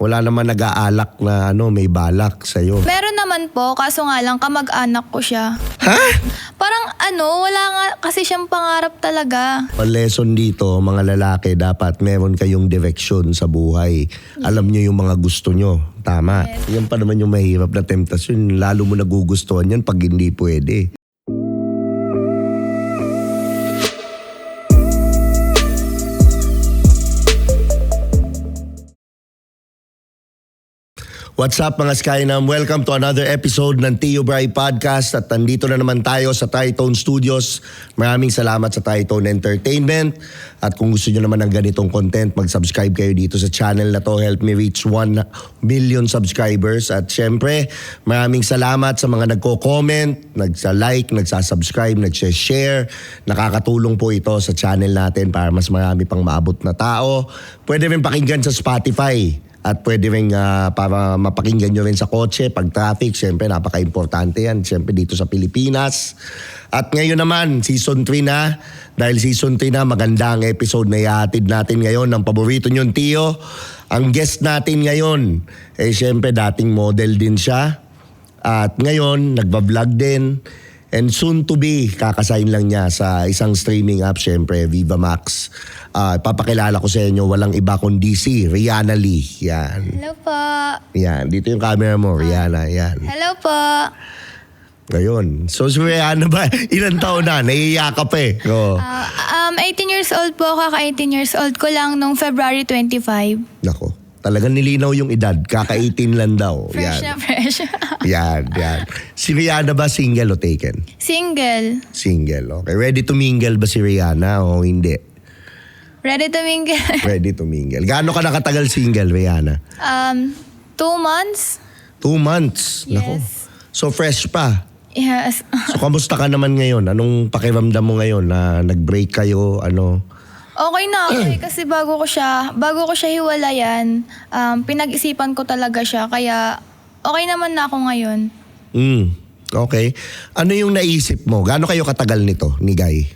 Wala naman nag-aalak na may balak sa'yo. Meron naman po, kaso nga lang kamag-anak ko siya. Ha? Parang wala nga kasi siyang pangarap talaga. Ang lesson dito, mga lalaki, dapat meron kayong direksyon sa buhay. Alam nyo yung mga gusto nyo. Tama. Yan pa naman yung mahirap na temptasyon. Lalo mo nagugustuhan yan pag hindi pwede. What's up mga Skynam? Welcome to another episode ng Tio Bray Podcast at nandito na naman tayo sa Tritone Studios. Maraming salamat sa Tritone Entertainment at kung gusto nyo naman ng ganitong content, mag-subscribe kayo dito sa channel na to. Help me reach 1 million subscribers at syempre maraming salamat sa mga nagko-comment, nagsa-like, nagsasubscribe, nagsa-share. Nakakatulong po ito sa channel natin para mas marami pang maabot na tao. Pwede rin pakinggan sa Spotify. At pwede rin para mapakinggan nyo rin sa kotse, pag traffic, siyempre napaka-importante yan, siyempre dito sa Pilipinas. At ngayon naman, season 3 na. Dahil season 3 na, maganda ang episode na ihatid natin ngayon ng paborito nyong Tio. Ang guest natin ngayon, siyempre dating model din siya. At ngayon, nagbablog din. And soon to be, kakasign lang niya sa isang streaming app, syempre, Viva Max. Papakilala ko sa inyo, walang iba kundi si Rihanna Lee. Yan. Hello po. Yan. Dito yung camera mo, Rihanna. Yan. Hello po. Ngayon. So, si Rihanna ba? Ilang taon na? Naiiyakap eh. Oh. 18 years old po, kaka-18 years old ko lang nung February 25. Nako. Talagang nilinaw yung edad. Kaka-18 lang daw. Fresh Yan. na fresh. Yan. Si Rihanna ba single o taken? Single. Single. Okay. Ready to mingle ba si Rihanna o hindi? Ready to mingle. Ready to mingle. Gaano ka nakatagal single, Rihanna? 2 months. 2 months. Yes. Nako. So fresh pa. Yes. So kamusta ka naman ngayon? Anong pakiramdam mo ngayon na nag-break kayo? Okay na ako kasi bago ko siya hiwalayan, pinag-isipan ko talaga siya. Kaya okay naman na ako ngayon. Okay. Ano yung naisip mo? Gaano kayo katagal nito ni Guy?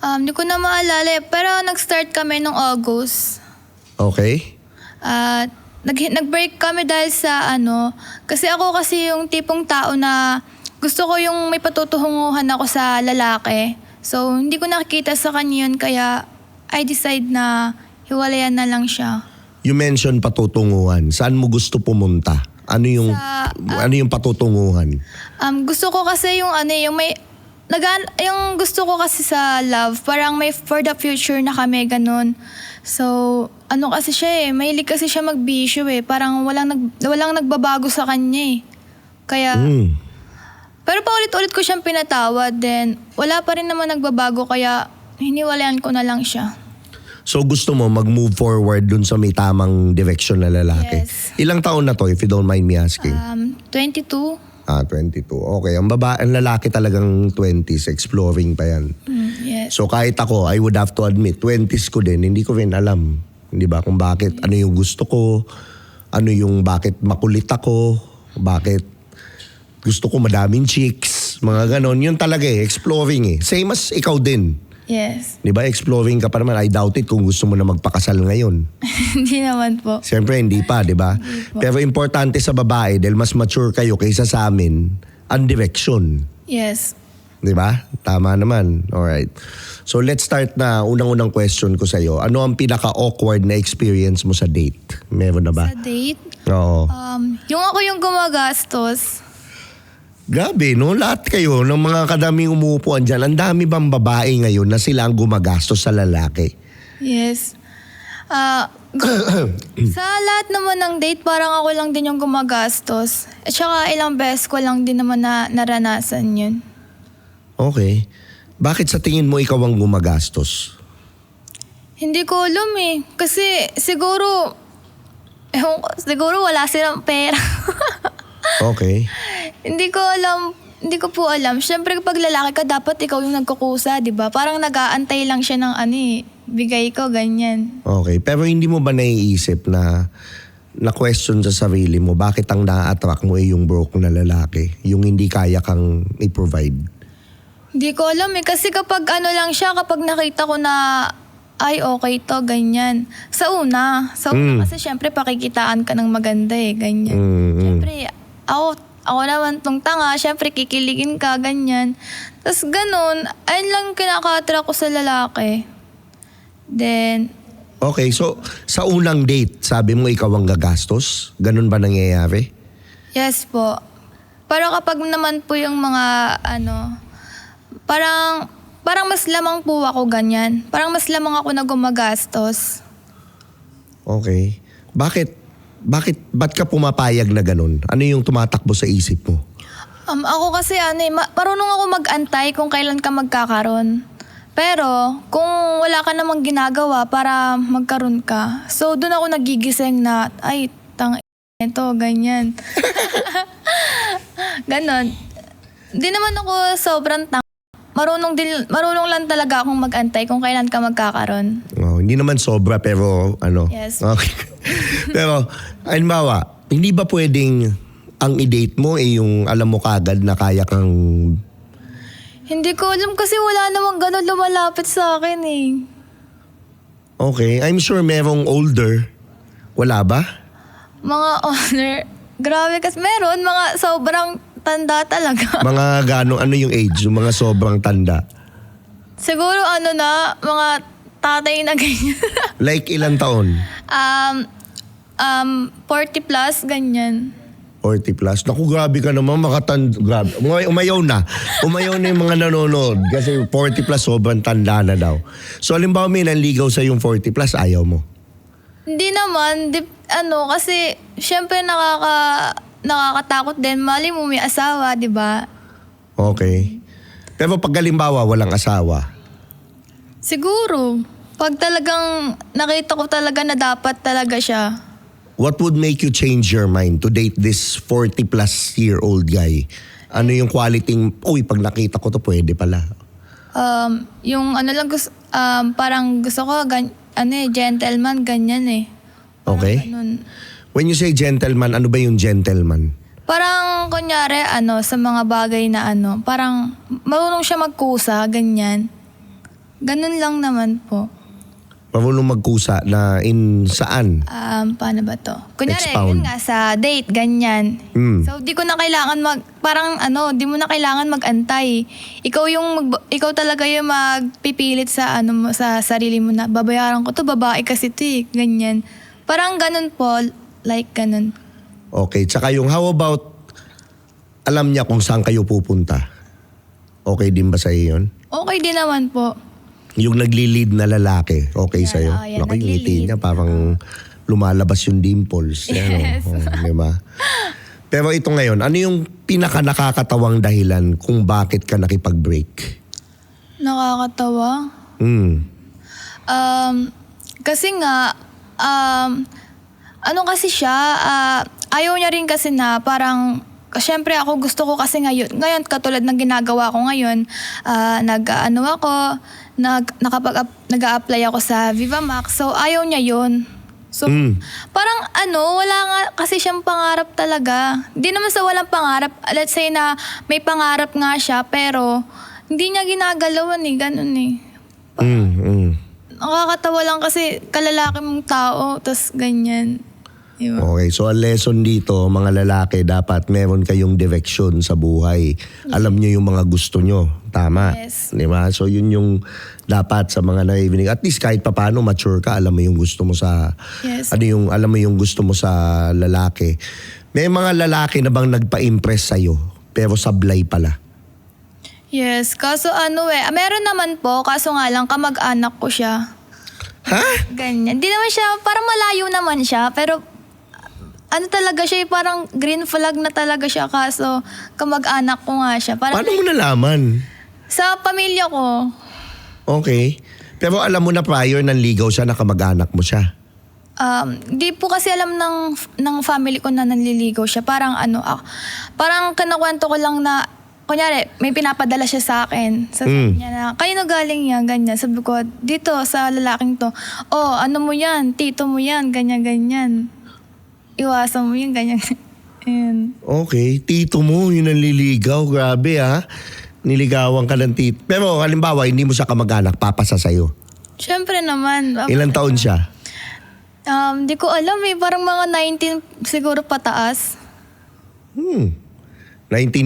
Hindi ko na maalala pero nag-start kami nung August. Okay. At nag-break kami dahil sa kasi ako kasi yung tipong tao na gusto ko yung may patutunguhan ako sa lalaki. So hindi ko nakikita sa kanya yun kaya I decide na hiwalayan na lang siya. You mentioned patutunguhan. Saan mo gusto pumunta? Ano yung patutunguhan? Gusto ko kasi yung yung gusto ko kasi sa love, parang may for the future na kami, ganun. So, kasi siya mahilig kasi siya magbisyo parang walang nagbabago sa kanya Kaya, pero paulit-ulit ko siyang pinatawad, then wala pa rin naman nagbabago, kaya hiniwalayan ko na lang siya. So gusto mo mag-move forward dun sa may tamang direction na lalaki? Yes. Ilang taon na to if you don't mind me asking? 22. 22. Okay. Ang lalaki talagang 20s, exploring pa yan. Yes. So kahit ako, I would have to admit, 20s ko din, hindi ko rin alam. Hindi ba? Kung bakit, ano yung gusto ko, bakit makulit ako, bakit gusto ko madaming chicks, mga ganon. Yun talaga exploring Same as ikaw din. Yes. Di ba? Exploring ka pa naman. I doubt it kung gusto mo na magpakasal ngayon. Hindi naman po. Siyempre, hindi pa, di ba? Pero importante sa babae, dahil mas mature kayo kaysa sa amin, ang direction. Yes. Di ba? Tama naman. Alright. So let's start na. Unang-unang question ko sa'yo. Ano ang pinaka-awkward na experience mo sa date? Meron na ba? Sa date? Oo. Yung ako yung gumagastos. Grabe, no? Lahat kayo, ng mga kadaming umuupuan dyan, ang dami bang babae ngayon na sila ang gumagastos sa lalaki? Yes. Sa lahat naman ng date, parang ako lang din yung gumagastos. At saka ilang beses ko lang din naman na naranasan yun. Okay. Bakit sa tingin mo ikaw ang gumagastos? Hindi ko alam Kasi siguro wala silang pera. Okay. Hindi ko po alam. Siyempre kapag lalaki ka, dapat ikaw yung nagkukusa, di ba? Parang nag-aantay lang siya ng bigay ko, ganyan. Okay. Pero hindi mo ba naiisip na question sa sarili mo, bakit ang na-attract mo yung broke na lalaki? Yung hindi kaya kang i-provide? Hindi ko alam kasi kapag lang siya, kapag nakita ko na ay okay to, ganyan. Sa una kasi syempre pakikitaan ka ng maganda ganyan. Syempre, ako naman tong tanga, syempre kikiligin ka, ganyan. Tapos ganun, ayun lang kinaka-attract ko sa lalaki. Then, Okay, so sa unang date, sabi mo ikaw ang gagastos? Ganun ba nangyayari? yes po. Pero kapag naman po yung mga parang mas lamang po ako ganyan. Parang mas lamang ako na gumagastos. Okay. Ba't ka pumapayag na ganun? Ano yung tumatakbo sa isip mo? Ako kasi marunong ako mag-antay kung kailan ka magkakaroon. Pero kung wala ka namang ginagawa para magkaroon ka, so doon ako nagigising na, ay, ito, ganyan. Ganon. Di naman ako sobrang marunong lang talaga akong mag-antay kung kailan ka magkakaroon. Oh, hindi naman sobra pero Yes. Okay. Pero, halimbawa, hindi ba pwedeng ang i-date mo yung alam mo kagad na kaya kang... Hindi ko alam kasi wala namang ganon lumalapit sa akin Okay, I'm sure merong older. Wala ba? Mga honor. Grabe kasi meron, mga sobrang tanda talaga. Mga ano yung age? Yung mga sobrang tanda. Siguro mga tatay na ganyan. Like ilang taon? 40 plus, ganyan. 40 plus. Naku, grabe ka naman. Grabe. Umayaw na. Umayaw na yung mga nanonood. Kasi 40 plus sobrang tanda na daw. So, halimbawa may nanligaw sa yung 40 plus, ayaw mo? Hindi naman. Kasi syempre nakakatakot din. Mali mo may asawa, di ba? Okay. Pero pag halimbawa walang asawa, Siguro. Pag talagang nakita ko talaga na dapat talaga siya. what would make you change your mind to date this 40 plus year old guy? Ano yung quality, pag nakita ko to pwede pala. Yung parang gusto ko, gentleman, ganyan Parang Okay. ganun. When you say gentleman, ano ba yung gentleman? Parang kunyari, sa mga bagay na parang marunong siya magkusa, ganyan. Ganun lang naman po. Marunong magkusa na saan? Paano ba to? Kunyari, Expound. yun nga, sa date, ganyan. So, di ko na kailangan di mo na kailangan mag-antay. Ikaw talaga yung magpipilit sa sa sarili mo na, babayaran ko to, babae kasi to ganyan. Parang ganun po, like ganun. Okay, tsaka yung how about, alam niya kung saan kayo pupunta? Okay din ba sa'yo yun? Okay din naman po. Yung nagli-lead na lalaki, okay sa'yo? yan, Naku, yung ngiti nagli-lead. niya, parang lumalabas yung dimples. Yes. Diba? Pero ito ngayon, ano yung pinaka nakakatawang dahilan kung bakit ka nakipag-break? Nakakatawa. Kasi nga, kasi siya, ayaw niya rin kasi na parang, syempre ako gusto ko kasi ngayon katulad ng ginagawa ko ngayon, nag-a-apply ako sa Viva Max, so ayaw niya yun. So, parang wala nga kasi siyang pangarap talaga. Hindi naman sa walang pangarap. Let's say na may pangarap nga siya, pero hindi niya ginagalawan ganun Nakakatawa lang kasi kalalaki mong tao, tas ganyan. Diba? Okay, so ang lesson dito, mga lalaki, dapat meron kayong direction sa buhay. Alam nyo yung mga gusto nyo. Tama. Yes. Diba? So yun yung dapat sa mga naibinig. At least kahit papaano mature ka, alam mo yung gusto mo sa... Yes. Alam mo yung gusto mo sa lalaki. May mga lalaki na bang nagpa-impress sa'yo, pero sablay pala? Yes, kaso meron naman po, kaso nga lang kamag-anak ko siya. Ha? Ganyan. Di naman siya, parang malayo naman siya, pero talaga siya, parang green flag na talaga siya, kaso kamag-anak ko nga siya. Parang, Paano mo nalaman? sa pamilya ko. Okay. Pero alam mo na prior nanligaw siya, nakamag-anak mo siya. Di po kasi alam ng family ko na nanliligaw siya. Parang parang kinakwento ko lang na, kunyari, may pinapadala siya sa akin. Sabi niya na, kayo na galing yan, ganyan. Sabi ko, dito sa lalaking to, mo yan, tito mo yan, ganyan-ganyan. Iwasan mo yan, ganyan. Ayan. Okay, tito mo, yun ang liligaw. Grabe Niligawan ka ng tito. Pero halimbawa, hindi mo siya kamag-anak, papasa sa'yo. Syempre naman. Ilang taon siya? Di ko alam eh. Parang mga 19 siguro pataas. 19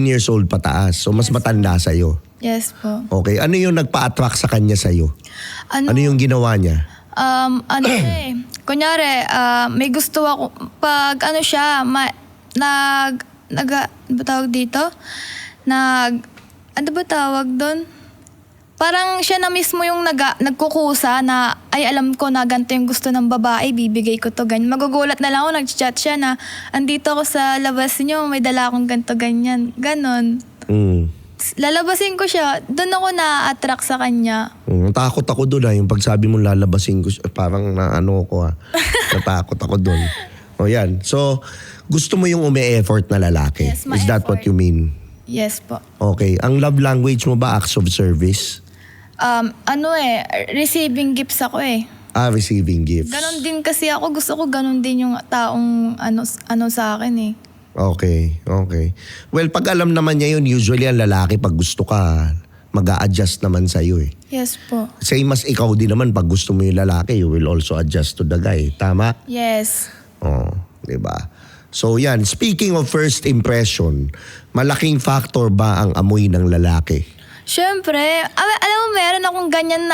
years old pataas. So mas matanda sa'yo. Yes po. Okay. Ano yung nagpa-attract sa kanya sa'yo? Ano yung ginawa niya? Ano siya eh. Kunyari, may gusto ako. Pag ano siya, ano ba tawag dito? Ano ba tawag doon? Parang siya na mismo yung nagkukusa na, ay alam ko na ganito yung gusto ng babae, bibigay ko to ganyan. Magugulat na lang ako, nag-chat siya na, andito ako sa labas niyo, may dala akong ganito ganyan. Ganon. Lalabasin ko siya, doon ako na-attract sa kanya. Natakot ako doon yung pagsabi mo lalabasin ko, parang naano ko natakot ako doon. O yan. So, gusto mo yung umi-effort na lalaki? Yes, Is that what you mean? Yes po. Okay. Ang love language mo ba acts of service? Receiving gifts ako eh. Receiving gifts. Ganon din kasi ako, gusto ko ganon din yung taong ano sa akin eh. Okay. Well, pag alam naman niya yun, usually ang lalaki pag gusto ka, mag-a-adjust naman sa'yo eh. Yes po. Same as ikaw din naman, pag gusto mo yung lalaki, you will also adjust to the guy. Tama? Yes. Diba? So yan, speaking of first impression, malaking factor ba ang amoy ng lalaki? Siyempre, alam mo, meron akong ganyan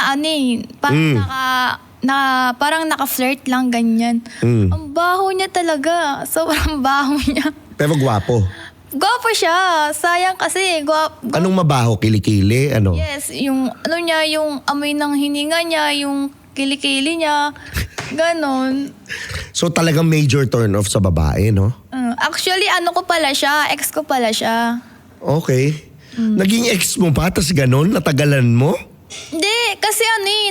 na parang naka-flirt lang ganyan. Ang baho niya talaga. Sobrang baho niya. Pero gwapo. Gwapo siya. Sayang kasi. Anong mabaho? Kilikili? Ano? Yes, yung yung amoy ng hininga niya, yung kilikili niya. Ganon. So talagang major turn off sa babae, no? Actually, ex ko pala siya. Okay. Naging ex mo pa, tas ganon, natagalan mo? Hindi, kasi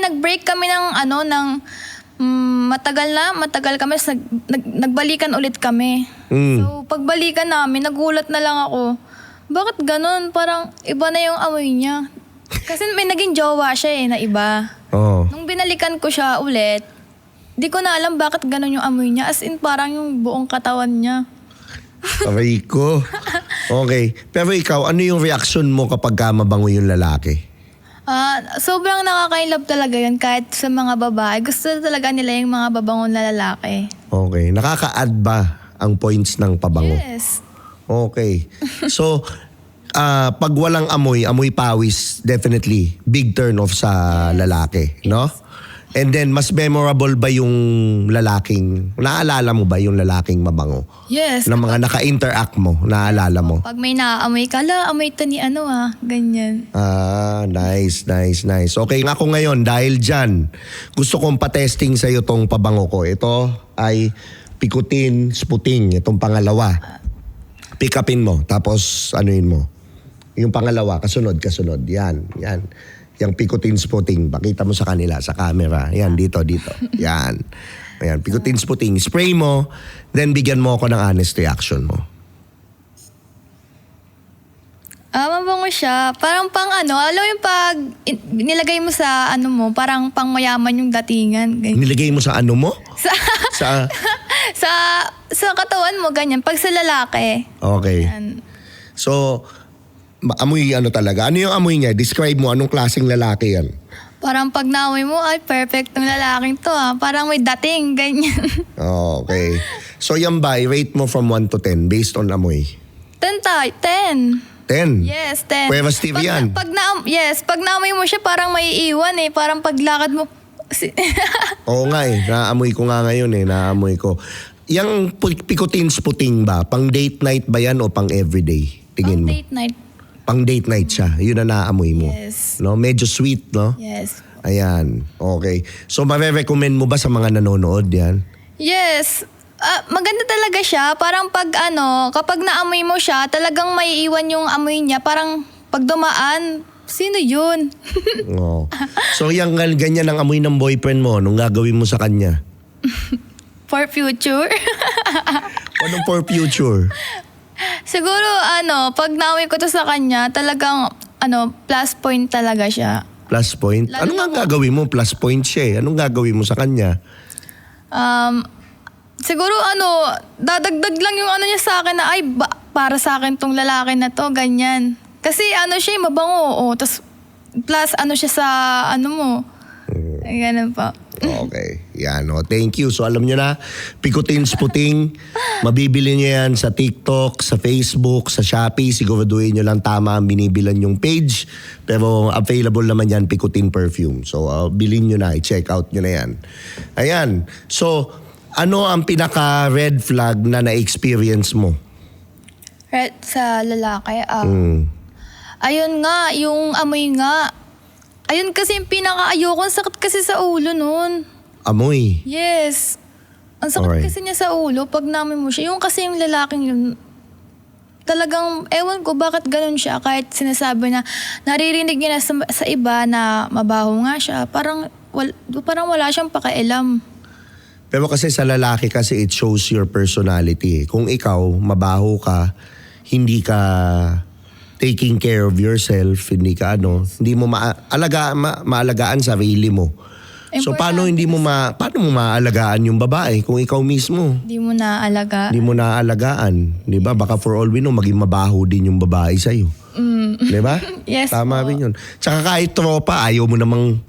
nag-break kami matagal kami, nagbalikan ulit kami. So, pagbalikan namin, nagulat na lang ako. Bakit ganon? Parang iba na yung amoy niya. Kasi may naging jowa siya na iba. Nung binalikan ko siya ulit, di ko na alam bakit ganon yung amoy niya. As in, parang yung buong katawan niya. Aray ko. Okay. Pero ikaw, ano yung reaction mo kapag mabango yung lalaki? Sobrang nakaka-inlove talaga yun kahit sa mga babae. Gusto talaga nila yung mga babangong na lalaki. Okay. Nakaka-add ba ang points ng pabango? Yes. Okay. So, pag walang amoy pawis, definitely, big turn off sa lalaki, no? And then, mas memorable ba yung naalala mo ba yung lalaking mabango? Yes. Na mga naka-interact mo, naalala mo? Pag may naaamoy ka, amoy to ni ganyan. Nice. Okay, nga ako ngayon, dahil dyan, gusto kong patesting sa'yo tong pabango ko. Ito ay Picotin Sputing, itong pangalawa. Pick upin mo, tapos anuin mo. Yung pangalawa, kasunod. Yan. Yung Picotin Sputing, pakita mo sa kanila, sa camera. Yan, dito. Yan. Ayan, Picotin Sputing. Spray mo, then bigyan mo ako ng honest reaction mo. Mabango siya. Parang alam mo yung pag nilagay mo sa mo, parang pang mayaman yung datingan. Ganyan. Nilagay mo sa ano mo? Sa... sa katawan mo, ganyan. Pag sa lalaki. Okay. Yan. So, amoy talaga. Ano yung amoy niya? Describe mo, anong klaseng lalaki yan? Parang pag naamoy mo, ay perfect tong lalaking to Parang may dating, ganyan. Okay. So yan ba, i-rate mo from 1 to 10 based on amoy? 10. 10? Yes, 10. Kuya Steve yan? Pag naamoy mo siya, parang may iwan Parang paglakad mo, Oo nga naamoy ko nga ngayon naamoy ko. Yang Picotin Sputing ba, pang date night ba yan o pang everyday? Tingin mo. date night. Pang date night siya, yun na naamoy mo. Yes. No? Medyo sweet, no? Yes. Ayan, okay. So, ma-recommend mo ba sa mga nanonood yan? Yes. Maganda talaga siya. Parang kapag naamoy mo siya, talagang may iwan yung amoy niya. Parang pag dumaan, sino yun? Oh. So, yung ganyan ang amoy ng boyfriend mo, anong gagawin mo sa kanya? For future. Anong for future? Siguro, pag naamoy ko to sa kanya, talagang, plus point talaga siya. Plus point? Lalo Anong nga gagawin mo? Plus point siya Anong gagawin mo sa kanya? Siguro, dadagdag lang yung niya sa akin na, para sa akin tong lalaki na to, ganyan. Kasi siya, mabango, tas plus siya sa mo. Ganun po. Okay. Yan, oh. Thank you. So, alam nyo na, Picotins Puting, mabibili nyo yan sa TikTok, sa Facebook, sa Shopee. Siguraduhin nyo lang tama ang binibilan yung page. Pero available naman yan, Picotin Perfume. So, bilhin nyo na. I-check out nyo na yan. Ayan. So, ano ang pinaka-red flag na na-experience mo? Red sa lalaki. Ayun nga, yung amoy nga. Ayun kasi yung pinaka-ayoko. Ang sakit kasi sa ulo nun. Amoy. Yes. Ang sakit Alright. kasi niya sa ulo pag namin mo siya. Yung kasi yung lalaking yun, talagang, ewan ko bakit ganun siya. Kahit sinasabi na, naririnig niya na sa iba na mabaho nga siya. Parang wala siyang pakialam. Pero kasi sa lalaki kasi it shows your personality. Kung ikaw, mabaho ka, hindi ka taking care of yourself, hindi ka hindi mo maalagaan sarili mo. So paano paano mo maalagaan yung babae kung ikaw mismo Hindi mo naalaga. hindi mo naalagaan, 'di ba? Baka for all we know maging mabaho din yung babae sa iyo. 'Di ba? Yes Tama po. rin 'yun. Tsaka kahit tropa, ayaw mo namang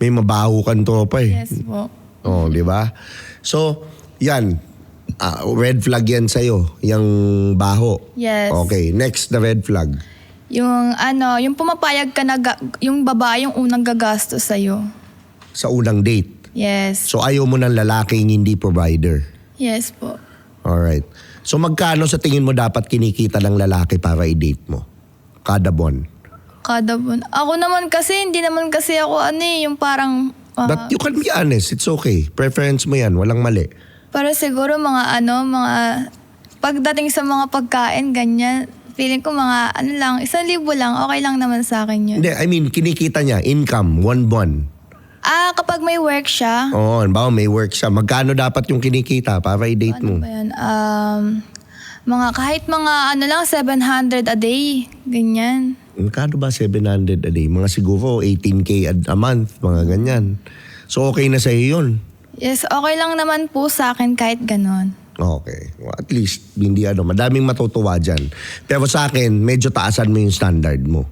may mabaho kang tropa eh. Yes po. Oh, 'di ba? So, 'yan. Red flag yan sa'yo, yung baho. Yes. Okay, next na red flag. Yung yung pumapayag ka na yung babae yung unang gagastos sa'yo. Sa unang date. Yes. So ayaw mo ng lalaking hindi provider. Yes po. Alright. So magkano sa tingin mo dapat kinikita ng lalaki para i-date mo? Kada buwan. Kada buwan. Ako naman kasi, hindi naman kasi ako yung parang... But you can be honest, it's okay. Preference mo yan, walang mali. Pero siguro mga pagdating sa mga pagkain, ganyan, feeling ko mga 1,000 lang, okay lang naman sa akin yun. Hindi, I mean, kinikita niya, income, 1 buwan. Kapag may work siya, Oo, bawa may work siya. Magkano dapat yung kinikita para i-date mo? ano ba yan? Kahit mga 700 a day, ganyan. Magkano ba 700 a day? Mga siguro 18K a month, mga ganyan. So okay na sa'yo yun. Yes, okay lang naman po sa akin kahit ganon. Okay. Well, at least, hindi madaming matutuwa dyan. Pero sa akin, medyo taasan mo yung standard mo.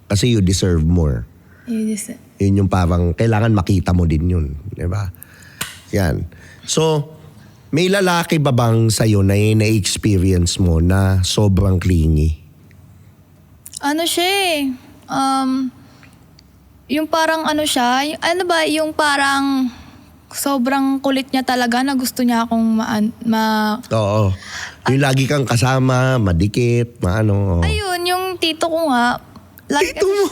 Kasi you deserve more. Yun yung parang, kailangan makita mo din yun. Diba? Yan. So, may lalaki ba bang sa'yo na na-experience mo na sobrang clingy? Ano siya yung parang siya, yung parang sobrang kulit niya talaga na gusto niya akong Oo. Yung lagi kang kasama, madikit, maano. Ayun, yung tito ko nga. Tito mo?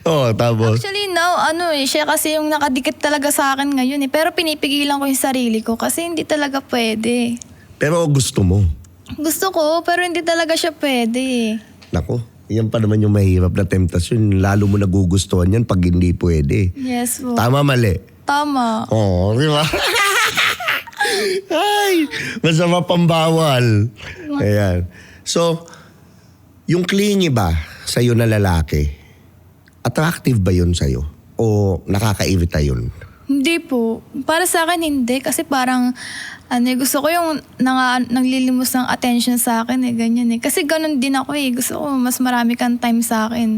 Oo, tapos. Actually, now, siya kasi yung nakadikit talaga sa akin ngayon Pero pinipigilan ko yung sarili ko kasi hindi talaga pwede. Pero gusto mo. Gusto ko, pero hindi talaga siya pwede. Nako, yan pa naman yung mahirap na temptasyon. Lalo mo nagugustuhan yan pag hindi pwede. Yes po. Tama, mali. Tama. Oo, di ba? Ay, masama pambawal. Ayan. So, yung clingy ba sa'yo na lalaki, attractive ba yun sa'yo? O nakakairita yun? Hindi po. Para sa akin, hindi. Kasi parang, gusto ko yung naglilimos ng attention sa akin ganyan Kasi ganun din ako Gusto ko mas marami kang time sa akin.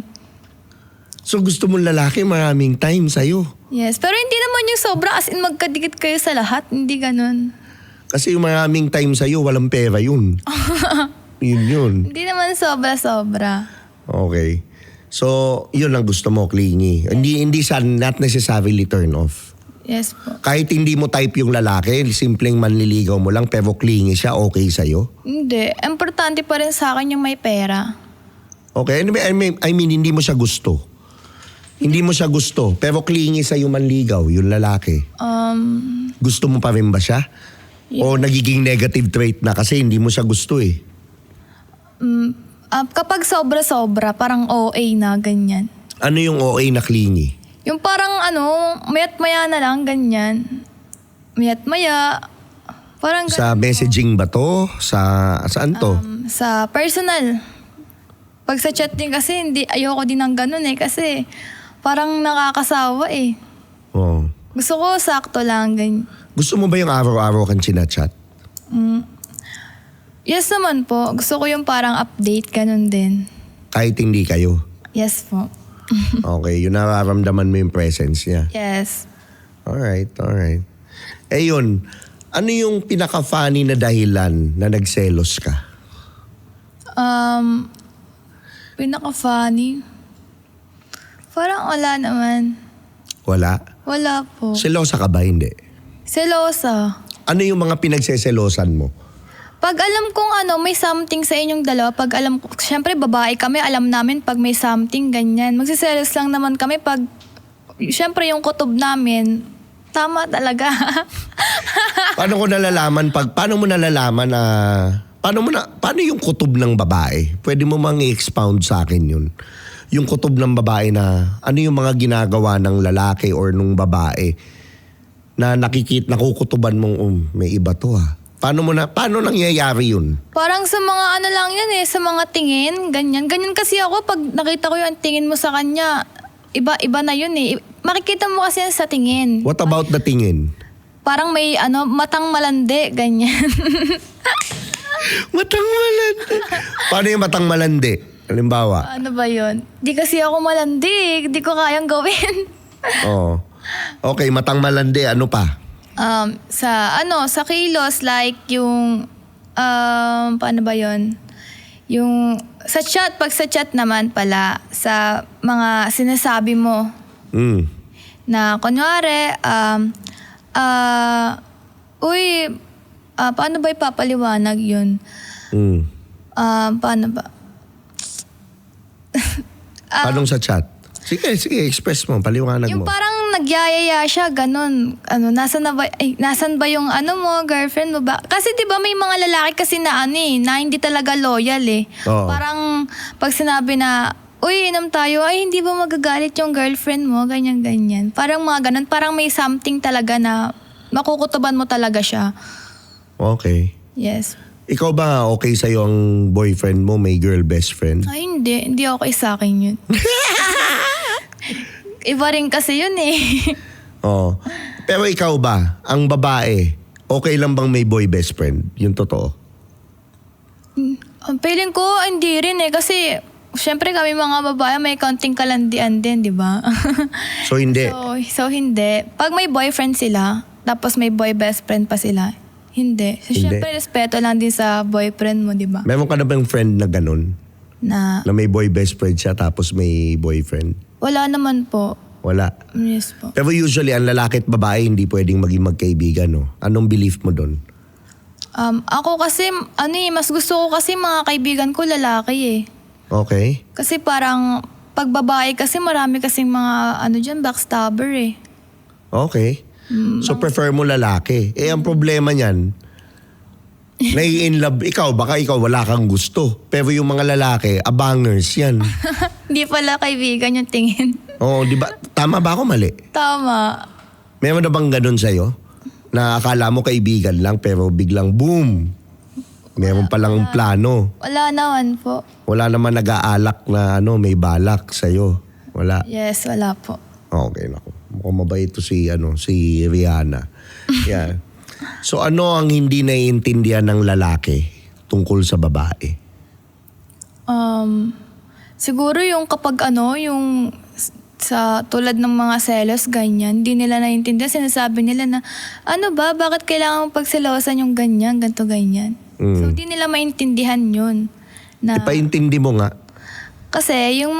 So gusto mong lalaki maraming time sa'yo? Yes. Pero hindi naman yung sobra as in magkadikit kayo sa lahat. Hindi ganun. Kasi yung maraming time sa'yo, walang pera yun. Yun. Hindi naman sobra-sobra. Okay. So, yun ang gusto mo, clingy. Hindi siya not necessarily turn off. Yes po. Kahit hindi mo type yung lalaki, simpleng manliligaw mo lang, pero clingy siya, okay sa'yo? Hindi. Importante pa rin sa akin yung may pera. Okay, I mean, hindi mo siya gusto. Hindi mo siya gusto, pero clingy sa'yo manligaw, yung lalaki. Gusto mo pa rin ba siya? Yeah. O nagiging negative trait na kasi hindi mo siya gusto eh? Kapag sobra-sobra, parang OA na, ganyan. Ano yung OA na clingy? Yung parang mayat-maya na lang, ganyan. Mayat-maya. Parang Sa messaging ba to? Saan to? sa personal. Pag sa chat din kasi, ayoko din ng ganun kasi parang nakakasawa Oh. Gusto ko sakto lang, ganyan. Gusto mo ba yung araw-araw kang chinachat? Yes naman po. Gusto ko yung parang update, ganun din. Kahit hindi kayo? Yes po. Okay, yun nararamdaman mo yung presence niya. Yes. Alright. Eh yun, ano yung pinaka-funny na dahilan na nagselos ka? Pinaka-funny? Parang wala naman. Wala? Wala po. Selosa ka ba? Hindi. Selosa. Ano yung mga pinagseselosan mo? Pag alam kong may something sa inyong dalawa, pag alam ko, syempre babae kami, alam namin pag may something, ganyan. Magsiselos lang naman kami pag, syempre yung kutob namin, tama talaga. Paano mo nalalaman na paano yung kutob ng babae? Pwede mo mang i-expound sa akin yun. Yung kutob ng babae na ano yung mga ginagawa ng lalaki or nung babae na nakukutuban mong may iba to ha. Paano nangyayari yun? Parang sa mga lang yan sa mga tingin, ganyan. Ganyan kasi ako pag nakita ko yung tingin mo sa kanya, iba na yun Makikita mo kasi yan sa tingin. What about the tingin? Parang may matang malandi, ganyan. Matang malandi. Paano yung matang malandi? Halimbawa? Ano ba yun? Di kasi ako malandi, di ko kayang gawin. Oo. Okay, matang malandi, ano pa? Sa kilos, like yung, paano ba yun? Yung, pag sa chat naman pala, sa mga sinasabi mo, na kunwari, paano ba ipapaliwanag yun? Paano ba? Anong sa chat? Sige, express mo, paliwanag Yung mo. parang nagyayaya siya, ganun. Nasan ba yung mo, girlfriend mo ba? Kasi 'di ba may mga lalaki kasi na na hindi talaga loyal Oo. Parang pag sinabi na, uy, inom tayo, ay hindi ba magagalit yung girlfriend mo, ganyan. Parang mga ganun, parang may something talaga na makukutuban mo talaga siya. Okay. Yes. Ikaw ba okay sa'yo ang boyfriend mo, may girl best friend? Ay, hindi okay sa akin yun. Iba rin kasi yun Oo. Pero ikaw ba, ang babae, okay lang bang may boy best friend? Yung totoo? Ang feeling ko, hindi rin kasi syempre kami mga babae may konting kalandian din, di ba? So hindi. So hindi. Pag may boyfriend sila, tapos may boy best friend pa sila, hindi. So Hindi. syempre respeto lang din sa boyfriend mo, di ba? Meron ka na bang friend na ganun? Na Na may boy best friend siya tapos may boyfriend? wala naman po. Wala. Yes po. Pero usually, ang lalaki at babae hindi pwedeng maging magkaibigan, no? Anong belief mo doon? Ako kasi, mas gusto ko kasi mga kaibigan ko lalaki Okay. Kasi parang, pag babae kasi marami kasing mga, backstabber Okay. So prefer mo lalaki. Ang problema niyan, nai-inlove, baka ikaw wala kang gusto. Pero yung mga lalaki, abangers yan. Hindi pala kaibigan yung tingin. Oo, di ba? Tama ba ako mali? Tama. Meron na bang ganun sa'yo? Na akala mo kaibigan lang pero biglang boom. Meron palang plano. Wala naman po. Wala naman nag-aalak na may balak sa'yo. Wala. Yes, wala po. Okay, naku. Mukhang mabait to si Rihanna. Yeah. So ano ang hindi naiintindihan ng lalaki tungkol sa babae? Siguro yung kapag yung sa tulad ng mga selos, ganyan, hindi nila naiintindihan. Sinasabi nila na, bakit kailangan mong pagselosan yung ganyan, ganito, ganyan. So, hindi nila maintindihan yun. Na, Ipaintindi mo nga. kasi yung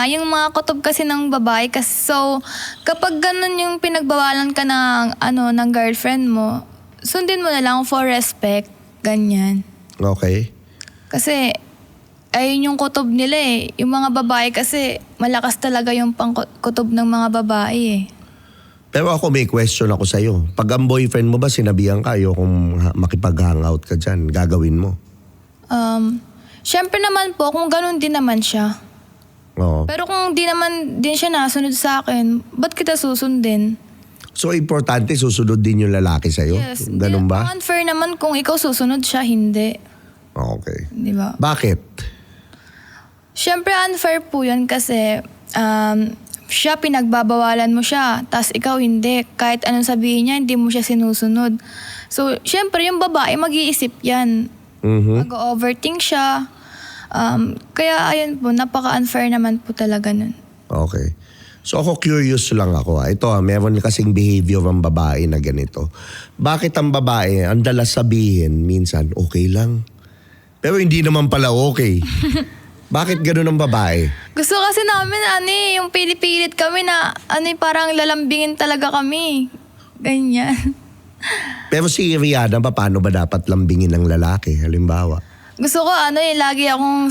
yung mga kutob kasi ng babae, so, kapag ganun yung pinagbawalan ka ng girlfriend mo, sundin mo na lang for respect, ganyan. Okay. Kasi, ayun yung kutob nila Yung mga babae kasi, malakas talaga yung pangkutob ng mga babae Pero ako may question ako sa'yo. Pag ang boyfriend mo ba sinabihan ka, kung makipag-hangout ka dyan, gagawin mo? Syempre naman po, kung ganun din naman siya. Oo. Pero kung di naman din siya nasunod sa akin, ba't kita susundin? So importante susunod din yung lalaki sa'yo? Yes. Ganun ba? Ang unfair naman kung ikaw susunod siya, hindi. Okay. Di ba? Bakit? Syempre unfair po yun kasi siya pinagbabawalan mo siya, tas ikaw hindi. Kahit anong sabihin niya, hindi mo siya sinusunod. So, syempre yung babae mag-iisip yan. Mhm. Mag-overthink siya. Kaya ayun po, napaka-unfair naman po talaga nun. Okay. So ako curious lang ako. Ito meron kasing behavior ang babae na ganito. Bakit ang babae, ang dalas sabihin, minsan okay lang. Pero hindi naman pala okay. Bakit ganun ang babae? Gusto kasi namin, yung pinipilit kami na, parang lalambingin talaga kami. Ganyan. Pero si Rihanna, paano ba dapat lambingin ng lalaki? Halimbawa. Gusto ko, lagi akong,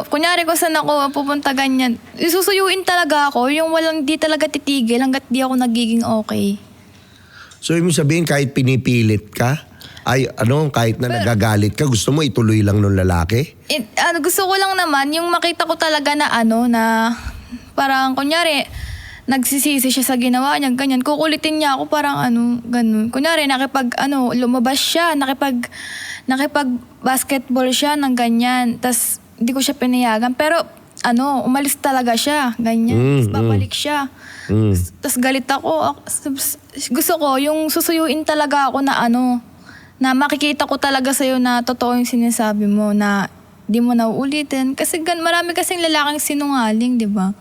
kunyari ko saan ako pupunta ganyan. Isusuyuin talaga ako, yung walang di talaga titigil hanggat di ako nagiging okay. So, ibig sabihin, kahit pinipilit ka, kahit na nagagalit ka, gusto mo ituloy lang ng lalaki? Gusto ko lang naman, yung makita ko talaga na na parang kunyari, nagsisisi siya sa ginawa niya, ganyan. Kukulitin niya ako parang ganun. Kunyari, lumabas siya, nakipag-basketball siya ng ganyan. Tapos, hindi ko siya pinayagan. Pero, umalis talaga siya, ganyan. Tapos, babalik siya. Tapos, galit ako. Gusto ko, yung susuyuin talaga ako na na makikita ko talaga sa'yo na totoo yung sinasabi mo, na di mo na uulitin. Kasi marami kasing lalaking sinungaling, di ba?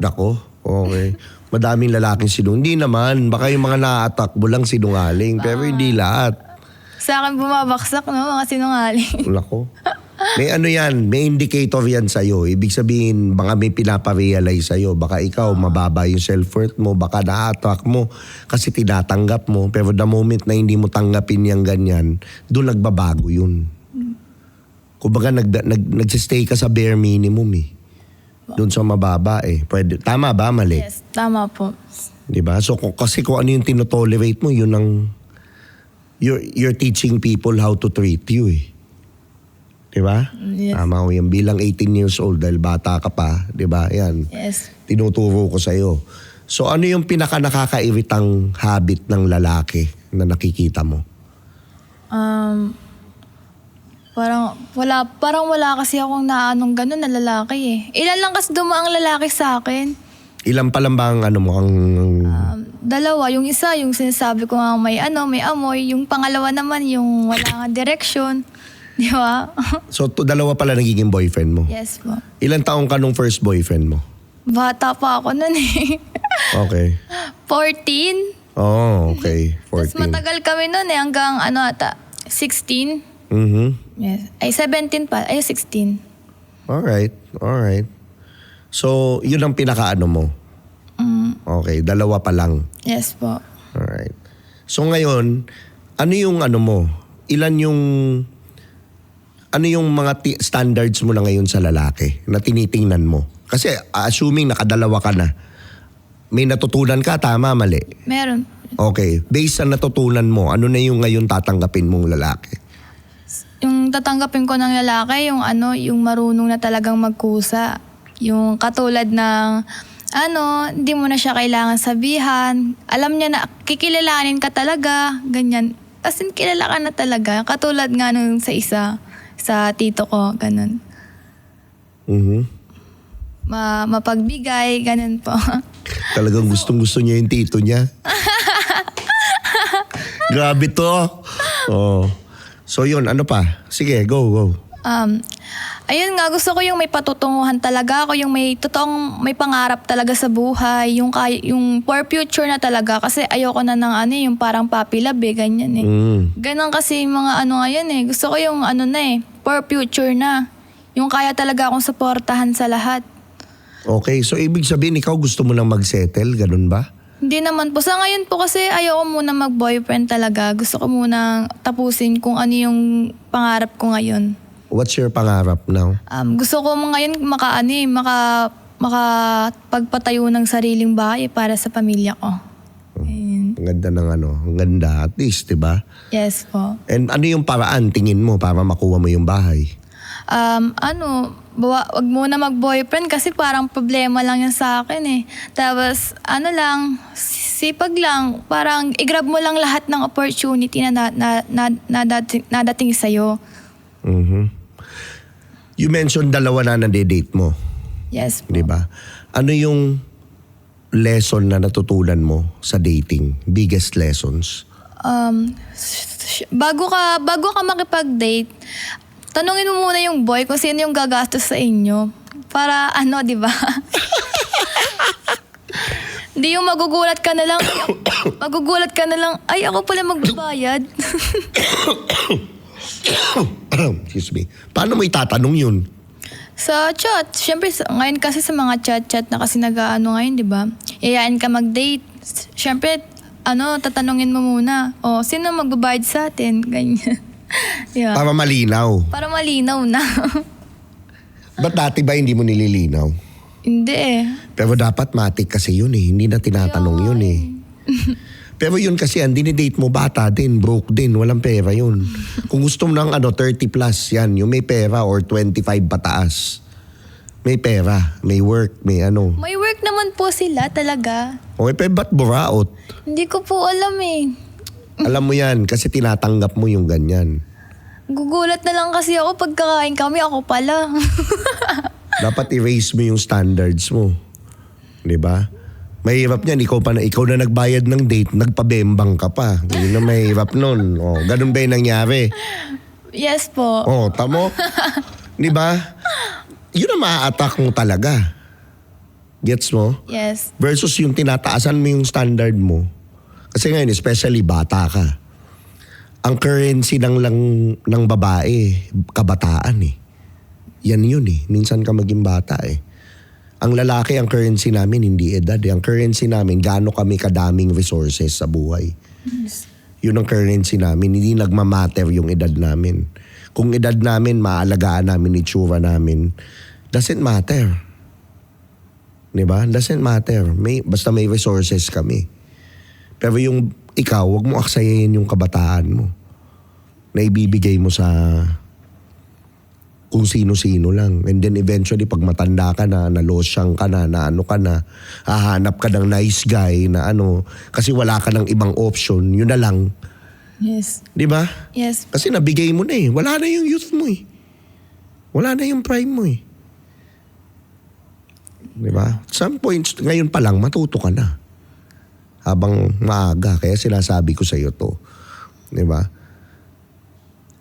Nako, okay. Madaming lalaking sinungaling. Hindi naman, baka yung mga na-attack mo lang sinungaling, pero hindi lahat. Sa akin bumabaksak, mga sinungaling. Nako. May may indicator yan sa'yo. Ibig sabihin, baka may pinaparealize sa'yo. Baka ikaw, mababa yung self-worth mo. Baka na-attract mo kasi tinatanggap mo. Pero the moment na hindi mo tanggapin yung ganyan, doon nagbabago yun. Kumbaga, nagsistay ka sa bare minimum doon sa mababa Pwede, tama ba? Mali? Yes, tama po. Diba? So, kasi kung ano yung tinotolerate mo, yun ang... You're teaching people how to treat you Diba? Yes. Tama ko yan. Bilang 18 years old, dahil bata ka pa, diba? Yan. Yes. Tinuturo ko sa'yo. So ano yung pinaka nakakairitang habit ng lalaki na nakikita mo? Parang wala kasi akong naanong gano'n na lalaki Ilan lang kasi dumaang lalaki sa akin. Ilan pa lang ba ang Dalawa. Yung isa, yung sinasabi ko nga may amoy. Yung pangalawa naman, yung wala nga direction. Di ba? So dalawa pala nagiging boyfriend mo? Yes po. Ilan taong ka nung first boyfriend mo? Bata pa ako nun Okay. 14. Oh, okay. 14. Tapos matagal kami nun hanggang 16. Yes. Ay, 17 pa. Ay, 16. Alright. So, yun ang pinaka mo? Okay, dalawa pa lang. Yes po. Alright. So ngayon, ano yung mo? Ano yung mga standards mo na ngayon sa lalaki na tinitingnan mo? Kasi assuming nakadalawa ka na, may natutunan ka, tama, mali? Meron. Okay. Based sa natutunan mo, ano na yung ngayon tatanggapin mong lalaki? Yung tatanggapin ko ng lalaki, yung marunong na talagang magkusa. Yung katulad ng, hindi mo na siya kailangan sabihan. Alam niya na, kikilalanin ka talaga, ganyan. As in, kilala ka na talaga. Katulad nga nung sa tito ko, ganun. Mapagbigay, ganun po. Talagang gustong-gusto niya yung tito niya. Grabe to. Oh. So yun, ano pa? Sige, go. Ayun nga, gusto ko yung may patutunguhan talaga ako, yung may may pangarap talaga sa buhay, yung for future na talaga. Kasi ayoko na ng yung parang puppy love ganyan Ganon kasi yung mga ngayon Gusto ko yung for future na. Yung kaya talaga akong suportahan sa lahat. Okay, so ibig sabihin ikaw gusto mo nang mag-settle, ganun ba? Hindi naman po. Sa ngayon po kasi ayoko muna mag-boyfriend talaga. Gusto ko muna tapusin kung ano yung pangarap ko ngayon. What's your pangarap now? Gusto ko ngayon makapagpatayo ng sariling bahay para sa pamilya ko. Ang ganda ng ang ganda at least, diba? Yes po. And ano yung paraan tingin mo para makuha mo yung bahay? Wag muna mag-boyfriend kasi parang problema lang yan sa akin Tapos, sipag lang. Parang i-grab mo lang lahat ng opportunity na nadating sa'yo. You mentioned dalawa na nade-date mo. Yes po. Diba? Ano yung lesson na natutunan mo sa dating? Biggest lessons? Bago ka makipag-date, tanungin mo muna yung boy kung sino yung gagastos sa inyo. Para di ba? Hindi yung magugulat ka na lang, ay ako pala magbabayad. Excuse me. Paano mo itatanong yun? Sa chat, syempre ngayon kasi sa mga chat na kasi ngayon, di ba? Iyayain ka mag-date. Syempre, tatanungin mo muna, sino magbabayad sa atin? Ganyan. Yeah. Para malinaw. Para malinaw na. Ba't dati ba hindi mo nililinaw? Hindi eh. Pero dapat matik kasi yun eh. Hindi na tinatanong yun eh. Pero yun kasi, ang dinidate mo bata din, broke din, walang pera yun. Kung gusto mo ng 30 plus, yan, yung may pera or 25 pataas. May pera, may work, may ano. May work naman po sila talaga. Okay, pero ba't buraot? Hindi ko po alam eh. Alam mo yan, kasi tinatanggap mo yung ganyan. Gugulat na lang kasi ako pagkakain kami, ako pala. Dapat erase mo yung standards mo. 'Di ba? Mahirap niyan, ikaw na nagbayad ng date, nagpabembang ka pa. Yun na mahirap nun. Ganun ba yung nangyari? Yes po. Tamo? 'Di ba? Yun ang maa-attack mo talaga. Gets mo? Yes. Versus yung tinataasan mo yung standard mo. Kasi ngayon, especially bata ka. Ang currency ng babae, kabataan eh. Yan yun eh. Minsan ka maging bata eh. Ang lalaki, ang currency namin, hindi edad eh. Ang currency namin, gaano kami kadaming resources sa buhay. Yes. Yun ang currency namin. Hindi nagmamatter yung edad namin. Kung edad namin, maalagaan namin, itsura namin, doesn't matter. Diba? Doesn't matter. Basta may resources kami. Pero yung ikaw, wag mo aksayahin yung kabataan mo. Na ibibigay mo sa kung sino-sino lang. And then eventually, pag matanda ka na, nalosyang ka na hahanap ka ng nice guy na kasi wala ka ng ibang option, yun na lang. Yes. Di ba? Yes. Kasi nabigay mo na eh. Wala na yung youth mo eh. Wala na yung prime mo eh. Di ba? At some points, ngayon pa lang, matuto ka na. Habang maaga. Kaya sinasabi ko sa iyo to. Di ba?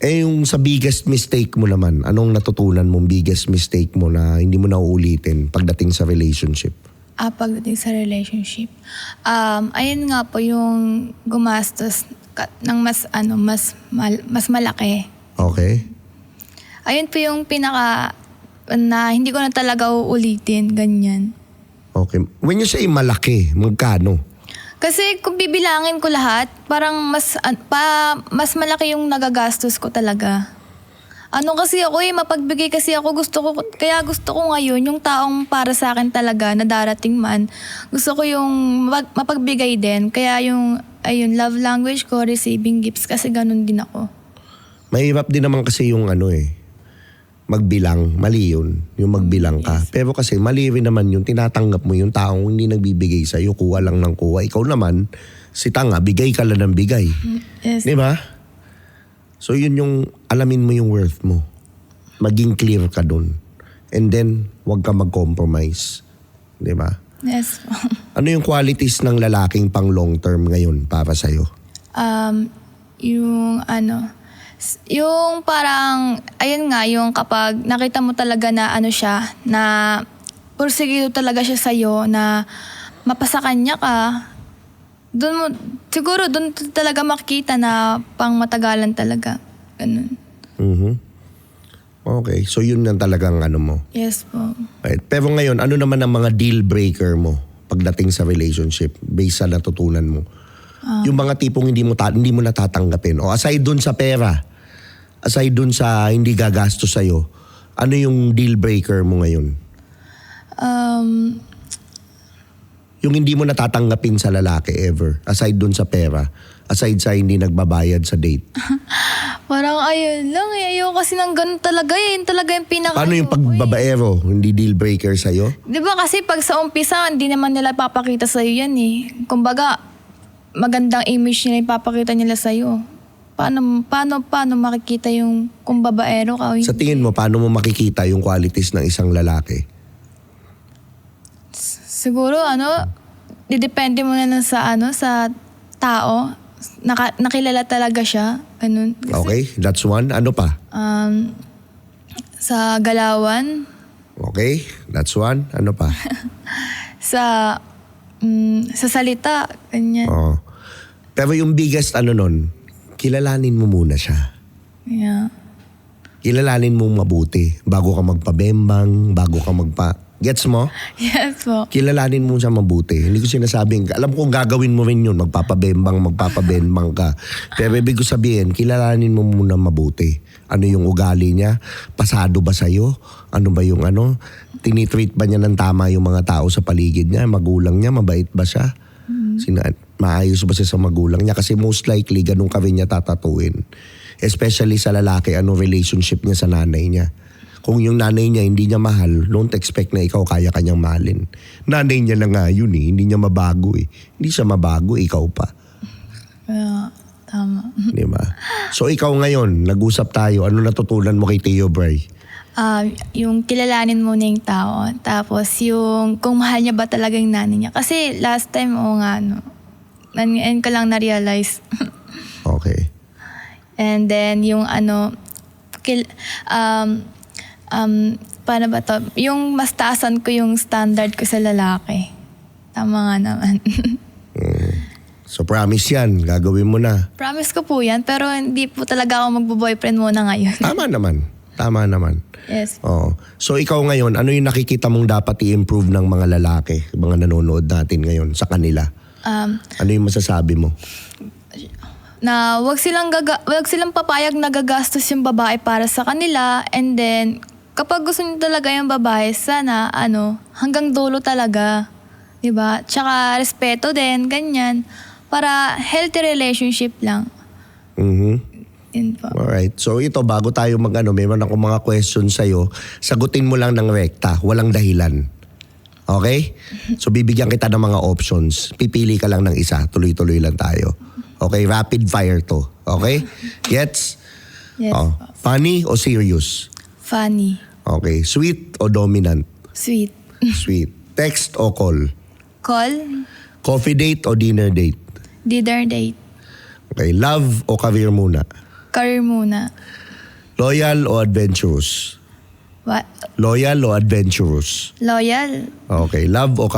Yung sa biggest mistake mo naman, anong natutunan mong biggest mistake mo na hindi mo na uulitin pagdating sa relationship? Pagdating sa relationship. Ayun nga po yung gumastos ng mas malaki. Okay. Ayun po yung pinaka na hindi ko na talaga uulitin, ganyan. Okay. When you say malaki, magkano? Kasi kung bibilangin ko lahat, parang mas malaki yung nagagastos ko talaga. Kasi ako mapagbigay kasi ako, kaya gusto ko ngayon yung taong para sa akin talaga na darating man, gusto ko yung mapagbigay din. Kaya yung love language ko, receiving gifts, kasi ganun din ako. Mahirap din naman kasi yung magbilang. Mali yun, yung magbilang ka. Yes. Pero kasi mali rin naman yung tinatanggap mo yung taong hindi nagbibigay sa'yo, kuha lang ng kuha. Ikaw naman, si tanga, bigay ka lang ng bigay. Yes. Di ba? So yun yung, alamin mo yung worth mo. Maging clear ka dun. And then, huwag ka mag-compromise. Di ba? Yes. Ano yung qualities ng lalaking pang long term ngayon para sa'yo? Yung parang, ayun nga, yung kapag nakita mo talaga na siya, na pursigido talaga siya sa'yo, na mapasa kanya ka, siguro doon talaga makikita na pang matagalan talaga. Ganun. Mm-hmm. Okay, so yun yung talagang mo. Yes po. Right. Pero ngayon, ano naman ang mga deal breaker mo pagdating sa relationship based sa natutunan mo? Yung mga tipong hindi mo natatanggapin. O aside dun sa pera, aside dun sa hindi gagastos sa'yo, ano yung deal breaker mo ngayon? Yung hindi mo natatanggapin sa lalaki ever, aside dun sa pera, aside sa hindi nagbabayad sa date. Parang ayun lang eh. Ayoko kasi ng ganun talaga eh. Yun talaga yung pinaka. Paano yung pagbabaero? Hindi deal breaker sa'yo? Di ba kasi pag sa umpisa, hindi naman nila papakita sa'yo yan eh. Kumbaga, magandang image nila yung papakita nila sa'yo. Paano makikita yung kung babaero ka o hindi? Sa tingin mo, paano mo makikita yung qualities ng isang lalaki? Siguro didepende mo na lang sa tao. Nakilala talaga siya. Ganun. Kasi, Okay, that's one. Ano pa? Sa galawan. Okay, that's one. Ano pa? Sa salita. Ganyan. Oo. Pero yung biggest ano nun, kilalanin mo muna siya. Yeah. Kilalanin mo mabuti bago ka magpabembang, bago ka Gets mo? Yes po. Kilalanin mo siya mabuti. Hindi ko sinasabing, alam ko gagawin mo rin yun, magpapabembang ka. Pero ibig ko sabihin, kilalanin mo muna mabuti. Ano yung ugali niya? Pasado ba sa'yo? Ano ba yung tinitreat ba niya ng tama yung mga tao sa paligid niya? Magulang niya, mabait ba siya? Maayos ba siya sa magulang niya? Kasi most likely, ganun ka rin niya tatatuin. Especially sa lalaki, anong relationship niya sa nanay niya. Kung yung nanay niya hindi niya mahal, don't expect na ikaw kaya kanyang mahalin. Nanay niya na nga yun hindi niya mabago Hindi siya mabago, ikaw pa. Tama. Di ba? So ikaw ngayon, nag-usap tayo, ano natutunan mo kay Tio Bray? Yung kilalanin mo na yung tao. Tapos yung kung mahal niya ba talaga yung nanay niya. Kasi last time, ngayon ko lang na-realize. Okay. And then yung paano ba to? Yung mas taasan ko yung standard ko sa lalaki. Tama nga naman. So promise yan, gagawin mo na. Promise ko po yan, pero hindi po talaga ako magbo-boyfriend muna ngayon. Tama naman. Yes. Oo. So ikaw ngayon, ano yung nakikita mong dapat i-improve ng mga lalaki, mga nanonood natin ngayon sa kanila? Ano yung masasabi mo? Na wag silang papayag na gagastos yung babae para sa kanila, and then kapag gusto niyo talaga yung babae, sana hanggang dulo talaga. 'Di ba? Tsaka respeto din, ganyan, para healthy relationship lang. Yun po. Alright. So ito, bago tayo meron ako mga questions sa'yo. Sagutin mo lang ng rekta, walang dahilan. Okay? So bibigyan kita ng mga options. Pipili ka lang ng isa. Tuloy-tuloy lang tayo. Okay? Rapid fire to. Okay? Gets? Yes. Funny o serious? Funny. Okay. Sweet o dominant? Sweet. Sweet. Text o call? Call. Coffee date o dinner date? Dinner date. Okay. Love o career muna? Career muna. Loyal o adventurous? What? Loyal o adventurous? Loyal. Okay. Love o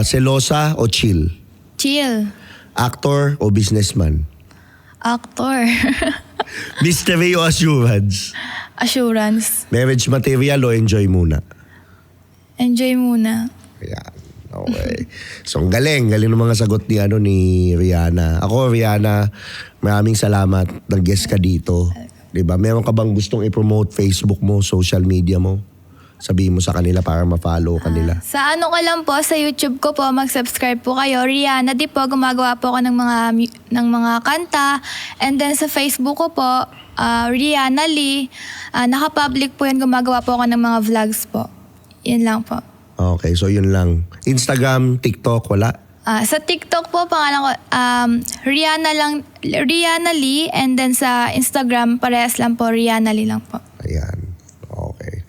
selosa o chill? Chill. Actor o businessman? Actor. Mystery o assurance? Assurance. Marriage material o enjoy muna? Enjoy muna. Ayan. Okay. So, ang galing ng mga sagot ni Rihanna. Ako, Rihanna, maraming salamat. Nag-guest ka dito. Diba? Meron ka bang gustong i-promote Facebook mo, social media mo? Sabihin mo sa kanila para ma-follow kanila. Sa ka lang po, sa YouTube ko po, mag-subscribe po kayo. Rihanna di po, gumagawa po ako ng mga kanta. And then sa Facebook ko po, Rihanna Lee. Naka-public po yan, gumagawa po ako ng mga vlogs po. Yun lang po. Okay, so yun lang. Instagram, TikTok, wala? Sa TikTok po, pangalan ko, Rihanna Lee. And then sa Instagram, parehas lang po, Rihanna Lee lang po. Ayan. Okay.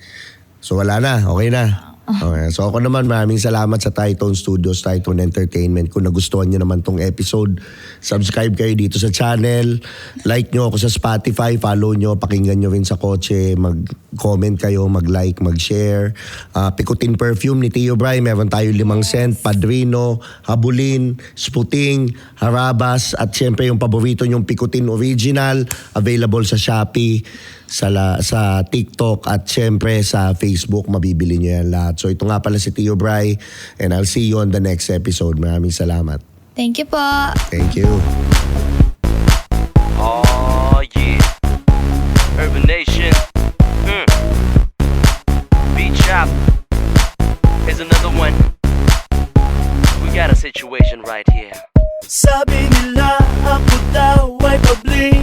So wala na. Okay na. Okay. So ako naman, maraming salamat sa Tritone Studios, Tritone Entertainment. Kung nagustuhan nyo naman tong episode, subscribe kayo dito sa channel. Like nyo ako sa Spotify, follow nyo, pakinggan nyo rin sa kotse, mag-comment kayo, mag-like, mag-share. Pikutin Perfume ni Tio Bray, meron tayo 5 scent, Padrino, Habulin, Sputing, Harabas, at syempre yung paborito nyong Pikutin Original, available sa Shopee, sa TikTok, at syempre sa Facebook, mabibili nyo yan lahat. So ito nga pala si Tio Bray, and I'll see you on the next episode. Maraming salamat. Thank you po. Thank you. Oh yeah, Urban Nation. Beat Chop. Here's another one. We got a situation right here. Sabi nila ako daw ay pabli